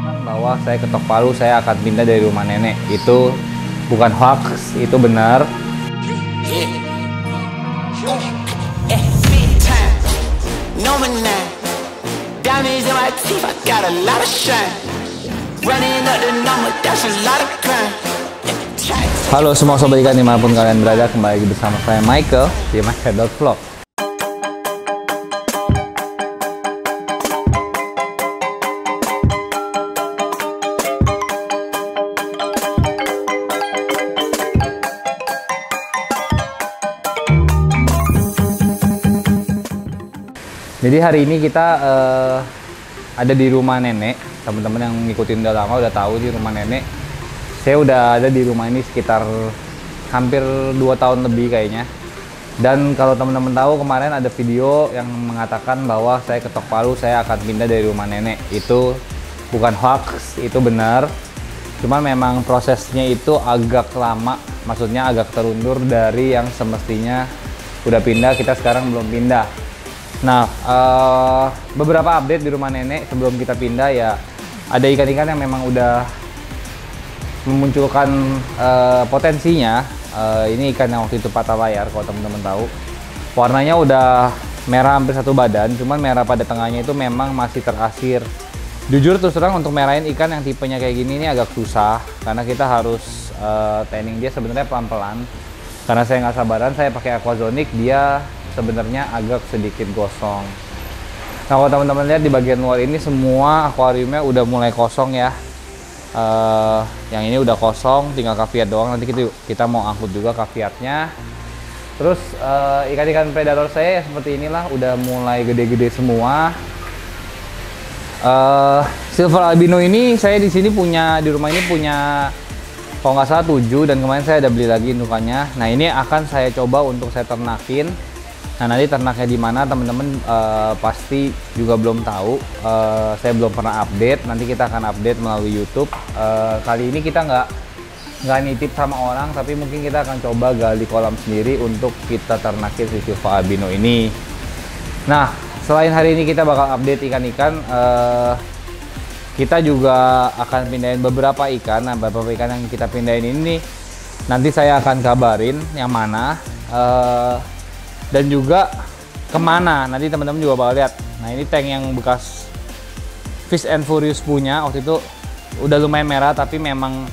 Bahwa saya ketok palu, saya akan pindah dari rumah nenek. Itu bukan hoax, itu benar. Halo semua sobat ikan dimanapun kalian berada, kembali lagi bersama saya Michael di Michael.vlog. Jadi hari ini kita ada di rumah nenek. Teman-teman yang ngikutin udah lama udah tahu di rumah nenek. Saya udah ada di rumah ini sekitar hampir 2 tahun lebih kayaknya. Dan kalau teman-teman tahu, kemarin ada video yang mengatakan bahwa saya ketok palu, saya akan pindah dari rumah nenek. Itu bukan hoax, itu benar. Cuman memang prosesnya itu agak lama, maksudnya agak terundur dari yang semestinya udah pindah, kita sekarang belum pindah. Nah, beberapa update di rumah nenek sebelum kita pindah ya, ada ikan-ikan yang memang udah memunculkan potensinya. Ini ikan yang waktu itu patah layar, kalau teman-teman tahu. Warnanya udah merah hampir satu badan, cuman merah pada tengahnya itu memang masih terasir. Jujur terus terang untuk merahin ikan yang tipenya kayak gini ini agak susah, karena kita harus tanning dia sebenarnya pelan-pelan. Karena saya nggak sabaran, saya pakai aquazonic, dia sebenarnya agak sedikit gosong. Nah, kalau teman-teman lihat di bagian luar ini semua akuariumnya udah mulai kosong ya. Yang ini udah kosong, tinggal caviar doang. Nanti kita mau angkut juga caviarnya. Terus ikan-ikan predator saya ya seperti inilah, udah mulai gede-gede semua. Silver albino ini saya di sini punya, di rumah ini punya kalau nggak salah 7, dan kemarin saya ada beli lagi indukannya. Nah, ini akan saya coba untuk saya ternakin. Nah, nanti ternaknya di mana teman-teman pasti juga belum tahu. Saya belum pernah update. Nanti kita akan update melalui YouTube. Kali ini kita nggak nitip sama orang, tapi mungkin kita akan coba gali kolam sendiri untuk kita ternakin si silver albino ini. Nah, selain hari ini kita bakal update ikan-ikan, kita juga akan pindahin beberapa ikan. Nah, beberapa ikan yang kita pindahin ini nanti saya akan kabarin yang mana. Dan juga kemana, nanti teman-teman juga bakal lihat. Nah, ini tank yang bekas Fish and Furious punya, waktu itu udah lumayan merah tapi memang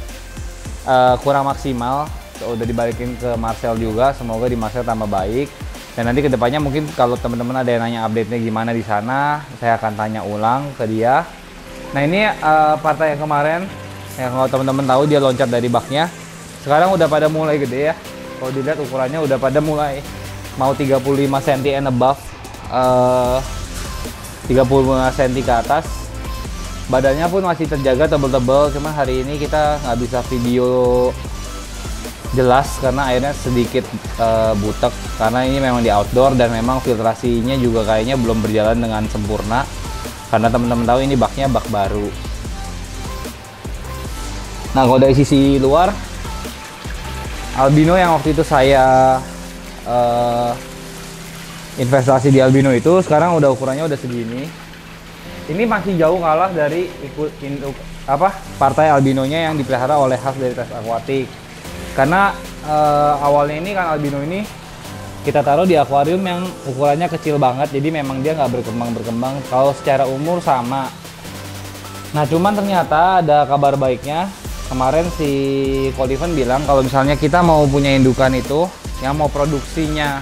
kurang maksimal. Udah dibalikin ke Marcel juga, semoga di Marcel tambah baik. Dan nanti kedepannya mungkin kalau teman-teman ada yang nanya update-nya gimana di sana, saya akan tanya ulang ke dia. Nah, ini partai yang kemarin, yang kalau teman-teman tahu dia loncat dari baknya. Sekarang udah pada mulai gede ya. Kalau dilihat ukurannya udah pada mulai mau 35 cm and above, 35 cm ke atas. Badannya pun masih terjaga tebel-tebel, cuman hari ini kita nggak bisa video jelas karena airnya sedikit butek, karena ini memang di outdoor dan memang filtrasinya juga kayaknya belum berjalan dengan sempurna, karena teman-teman tahu ini baknya bak baru. Nah, kalau dari sisi luar, albino yang waktu itu saya investasi di albino itu sekarang udah ukurannya udah segini. Ini masih jauh kalah dari partai albinonya yang dipelihara oleh khas dari tes akuatik. Karena awalnya ini kan albino ini kita taruh di akuarium yang ukurannya kecil banget, jadi memang dia nggak berkembang. Kalau secara umur sama. Nah, cuman ternyata ada kabar baiknya. Kemarin si Koliven bilang kalau misalnya kita mau punya indukan itu yang mau produksinya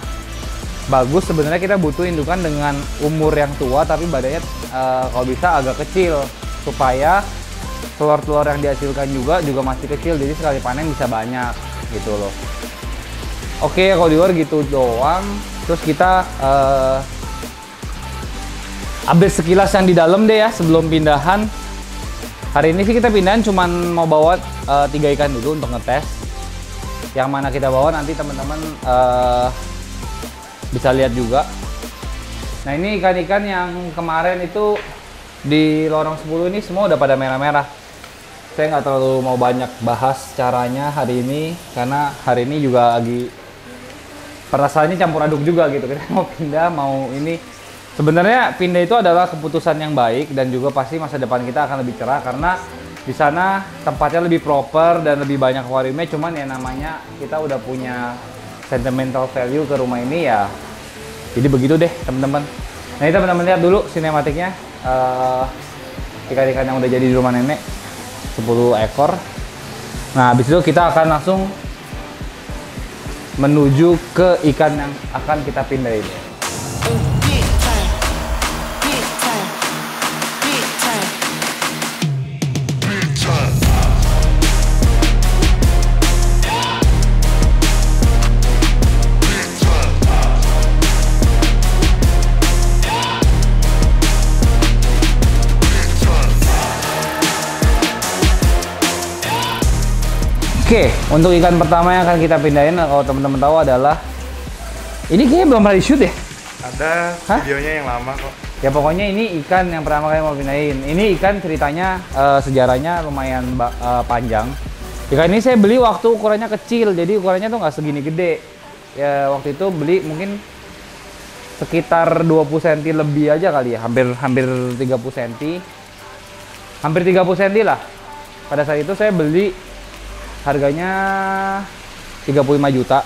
bagus, sebenarnya kita butuh indukan dengan umur yang tua tapi badannya kalau bisa agak kecil, supaya telur-telur yang dihasilkan juga masih kecil, jadi sekali panen bisa banyak gitu loh. Oke, kalau di luar gitu doang. Terus kita update sekilas yang di dalam deh ya sebelum pindahan. Hari ini sih kita pindahan cuman mau bawa 3 ikan dulu untuk ngetes. Yang mana kita bawa nanti teman-teman bisa lihat juga. Nah, ini ikan-ikan yang kemarin itu di lorong 10 ini semua udah pada merah-merah. Saya nggak terlalu mau banyak bahas caranya hari ini, karena hari ini juga lagi perasaannya campur aduk juga gitu. Kita mau pindah, mau ini. Sebenarnya pindah itu adalah keputusan yang baik dan juga pasti masa depan kita akan lebih cerah karena di sana tempatnya lebih proper dan lebih banyak akuariumnya. Cuman ya namanya kita udah punya sentimental value ke rumah ini ya. Jadi begitu deh teman-teman. Nah ini teman-teman lihat dulu sinematiknya ikan-ikan yang udah jadi di rumah nenek 10 ekor. Nah habis itu kita akan langsung menuju ke ikan yang akan kita pindahin. Oke, untuk ikan pertama yang akan kita pindahin, kalau teman-teman tahu adalah ini kayaknya belum pernah di shoot ya? Ada videonya yang lama kok. Ya pokoknya ini ikan yang pertama kali mau pindahin. Ini ikan ceritanya sejarahnya lumayan panjang. Ikan ini saya beli waktu ukurannya kecil, jadi ukurannya tuh nggak segini gede. Ya waktu itu beli mungkin sekitar 20 cm lebih aja kali ya, hampir 30 cm. Hampir 30 cm lah. Pada saat itu saya beli harganya 35 juta.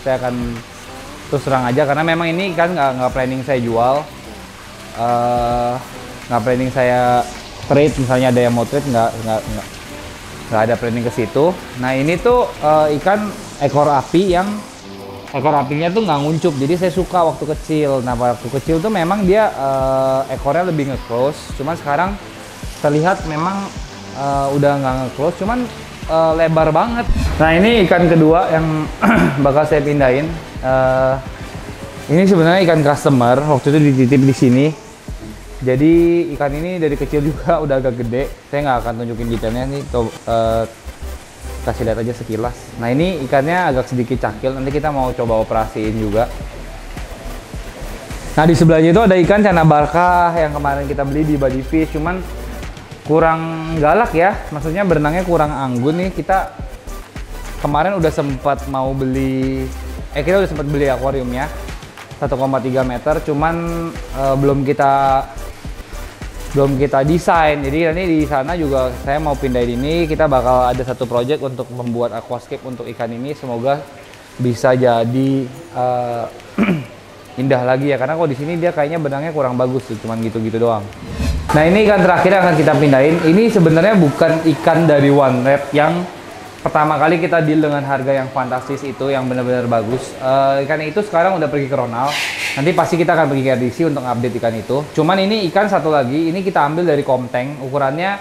Saya akan terus terang aja karena memang ini kan nggak planning saya jual, nggak planning saya trade. Misalnya ada yang mau trade, nggak ada planning ke situ. Nah ini tuh ikan ekor api yang ekor apinya tuh nggak nguncup, jadi saya suka waktu kecil. Nah waktu kecil tuh memang dia ekornya lebih nge-close, cuman sekarang terlihat memang udah nggak nge-close, cuman lebar banget. Nah ini ikan kedua yang bakal saya pindahin. Ini sebenarnya ikan customer, waktu itu dititip di sini. Jadi ikan ini dari kecil juga udah agak gede. Saya nggak akan tunjukin detailnya nih, kasih lihat aja sekilas. Nah ini ikannya agak sedikit cakil, nanti kita mau coba operasiin juga. Nah di sebelahnya itu ada ikan cana barkah yang kemarin kita beli di Body Fish, cuman kurang galak ya, maksudnya berenangnya kurang anggun nih. Kita kemarin udah sempat mau beli, kita udah sempat beli akuariumnya 1,3 meter, cuman belum kita desain. Jadi nanti di sana juga saya mau pindahin ini. Kita bakal ada satu project untuk membuat aquascape untuk ikan ini, semoga bisa jadi indah lagi ya, karena kalau di sini dia kayaknya benangnya kurang bagus tuh, cuman gitu-gitu doang. Nah ini ikan terakhir yang akan kita pindahin. Ini sebenarnya bukan ikan dari One Red yang pertama kali kita deal dengan harga yang fantastis itu, yang benar-benar bagus. Ikan itu sekarang udah pergi ke Ronald. Nanti pasti kita akan pergi ke RDC untuk update ikan itu. Cuman ini ikan satu lagi, ini kita ambil dari Komteng. Ukurannya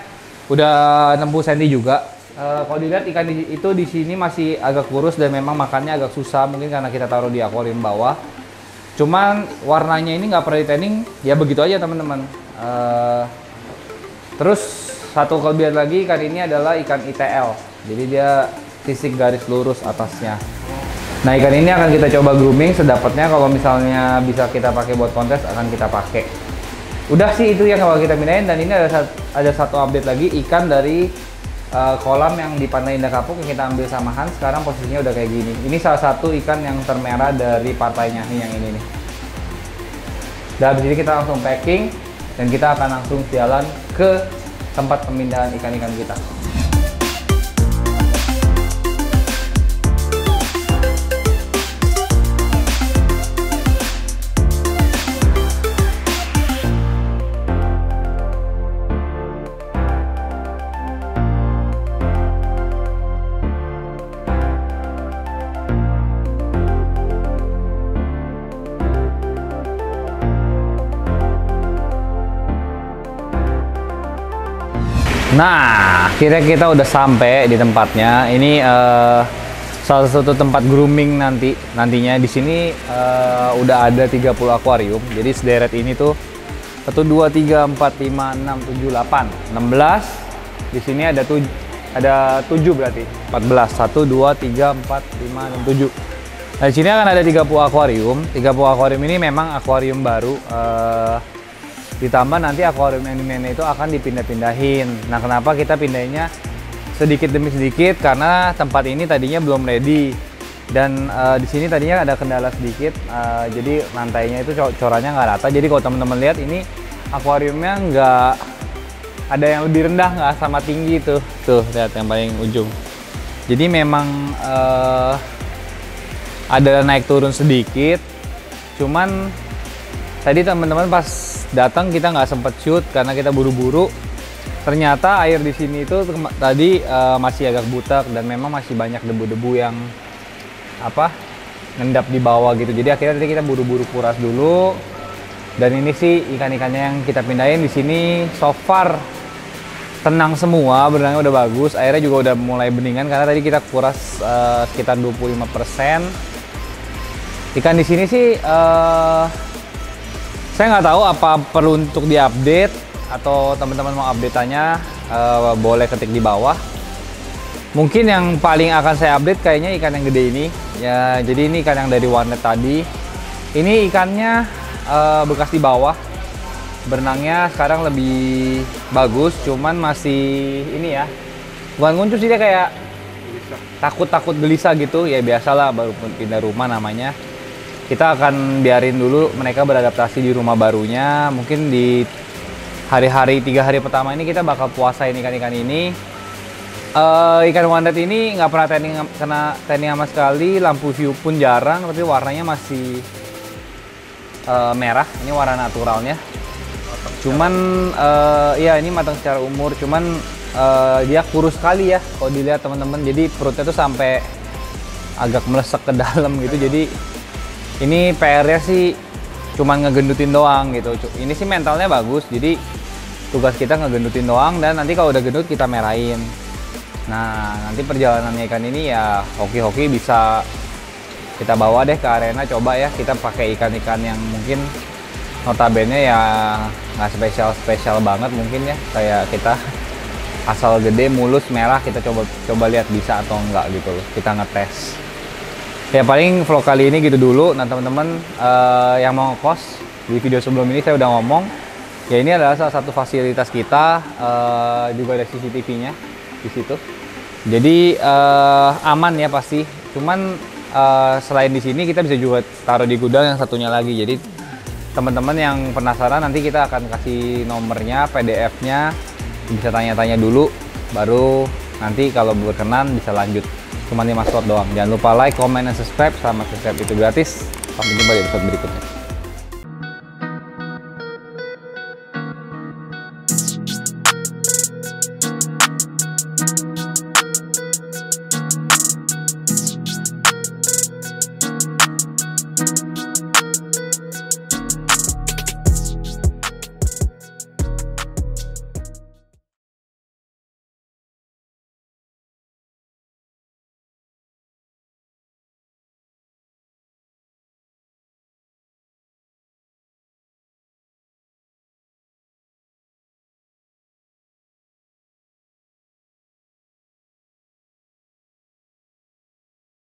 udah 60 cm juga. Kalau dilihat ikan itu di sini masih agak kurus dan memang makannya agak susah, mungkin karena kita taruh di akuarium bawah. Cuman warnanya ini nggak pernah di tanning, ya begitu aja teman-teman. Terus satu kelebihan lagi ikan ini adalah ikan ITL, jadi dia sisik garis lurus atasnya. Nah ikan ini akan kita coba grooming sedapatnya, kalau misalnya bisa kita pakai buat kontes akan kita pakai. Udah sih itu yang bakal kita pindahin. Dan ini ada satu update lagi, ikan dari kolam yang di Pantai Indah Kapuk yang kita ambil sama Hans. Sekarang posisinya udah kayak gini. Ini salah satu ikan yang termerah dari partainya yang ini nih. Dan habis ini kita langsung packing dan kita akan langsung jalan ke tempat pemindahan ikan-ikan kita. Nah, akhirnya kita udah sampai di tempatnya. Ini salah satu tempat grooming nantinya. Di sini udah ada 30 akuarium. Jadi sederet ini tuh 1 2 3 4 5 6 7 8 16. Di sini ada 7 berarti. 14. 1 2 3 4 5 6 7. Nah, di sini akan ada 30 akuarium. 30 akuarium ini memang akuarium baru. Ditambah nanti akuarium yang di nenek itu akan dipindah-pindahin. Nah kenapa kita pindahnya sedikit demi sedikit? Karena tempat ini tadinya belum ready. Dan di sini tadinya ada kendala sedikit, jadi lantainya itu corannya nggak rata. Jadi kalau teman-teman lihat ini akuariumnya nggak ada yang lebih rendah, nggak sama tinggi tuh lihat yang paling ujung. Jadi memang ada naik turun sedikit. Cuman tadi teman-teman pas datang kita nggak sempet shoot karena kita buru-buru. Ternyata air di sini itu tadi masih agak butek dan memang masih banyak debu-debu yang ngendap di bawah gitu. Jadi akhirnya tadi kita buru-buru kuras dulu. Dan ini sih ikan-ikannya yang kita pindahin di sini so far tenang semua, berenangnya udah bagus, airnya juga udah mulai beningan karena tadi kita kuras sekitar 25%. Ikan di sini sih saya nggak tahu apa perlu untuk diupdate atau teman-teman mau update-nya boleh ketik di bawah. Mungkin yang paling akan saya update kayaknya ikan yang gede ini. Ya, jadi ini ikan yang dari warnet tadi. Ini ikannya bekas di bawah. Berenangnya sekarang lebih bagus, cuman masih ini ya. Bukan nguncus sih, dia kayak takut gelisah gitu. Ya biasalah, baru pindah rumah namanya. Kita akan biarin dulu mereka beradaptasi di rumah barunya. Mungkin di hari-hari 3 hari pertama ini kita bakal puasain ikan-ikan ini. Ikan wandet ini nggak pernah kena tanning sama sekali, lampu view pun jarang, tapi warnanya masih merah. Ini warna naturalnya. Cuman ya ini matang secara umur, cuman dia kurus sekali ya kalau dilihat teman-teman. Jadi perutnya tuh sampai agak melesek ke dalam gitu. Jadi ini PR-nya sih cuman ngegendutin doang gitu. Ini sih mentalnya bagus, jadi tugas kita ngegendutin doang, dan nanti kalau udah gendut kita merahin. Nah, nanti perjalanan ikan ini ya hoki-hoki bisa kita bawa deh ke arena, coba ya kita pakai ikan-ikan yang mungkin notabene ya nggak spesial banget mungkin ya, kayak kita asal gede mulus merah, kita coba lihat bisa atau enggak gitu loh, kita ngetes. Ya paling vlog kali ini gitu dulu. Nah teman-teman yang mau ngekos, di video sebelum ini saya udah ngomong ya, ini adalah salah satu fasilitas kita, juga ada CCTV-nya di situ. Jadi aman ya pasti. Cuman selain di sini kita bisa juga taruh di gudang yang satunya lagi. Jadi teman-teman yang penasaran, nanti kita akan kasih nomornya, PDF-nya, bisa tanya-tanya dulu, baru nanti kalau berkenan bisa lanjut. Cuma 5 slot doang. Jangan lupa like, comment, dan subscribe. Selamat subscribe itu gratis. Sampai jumpa di episode berikutnya.